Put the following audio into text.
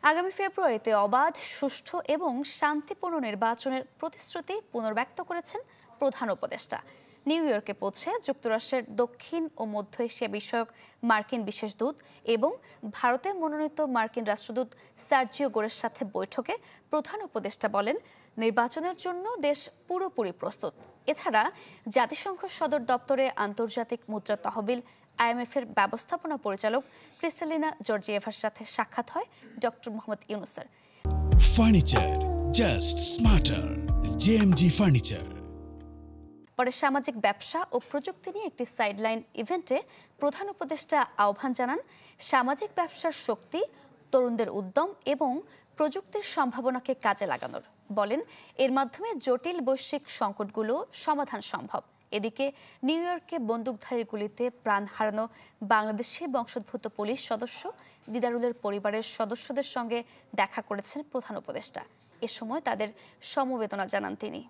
আগামী ফেব্রুয়ারিতে অবাধ, সুষ্ঠু এবং শান্তিপূর্ণ নির্বাচনের প্রতিশ্রুতি পুনর্ব্যক্ত করেছেন প্রধান উপদেষ্টা। নিউ ইয়র্কে পৌঁছে যুক্তরাষ্ট্রের দক্ষিণ ও মধ্য এশিয়া বিষয়ক মার্কিন বিশেষ দূত এবং ভারতে মনোনীত মার্কিন রাষ্ট্রদূত সার্জিও গোরের সাথে বৈঠকে প্রধান উপদেষ্টা বলেন, নির্বাচনের জন্য দেশ পুরোপুরি প্রস্তুত। এছাড়া জাতিসংঘ সদর দপ্তরে আন্তর্জাতিক মুদ্রা তহবিল IMF এর ব্যবস্থাপনা পরিচালক ক্রিস্টালিনা জর্জিয়েভার সাথে সাক্ষাৎ হয় ডক্টর মোহাম্মদ ইউনুসের। Furniture just smarter, JMG furniture. পরে সামাজিক ব্যবসা ও প্রযুক্তি নিয়ে একটি সাইডলাইন ইভেন্টে প্রধান উপদেষ্টা আহ্বান জানান, সামাজিক ব্যবসার শক্তি, তরুণদের উদ্যম এবং প্রযুক্তির সম্ভাবনাকে কাজে লাগানোর। বলেন, এর মাধ্যমে জটিল বৈশ্বিক সংকটগুলো সমাধান সম্ভব। এদিকে নিউ ইয়র্কে বন্দুকধারীর গুলিতে প্রাণ হারানো বাংলাদেশি বংশোদ্ভূত পুলিশ সদস্য দিদারুলের পরিবারের সদস্যদের সঙ্গে দেখা করেছেন প্রধান উপদেষ্টা। এ সময় তাদের সমবেদনা জানান তিনি।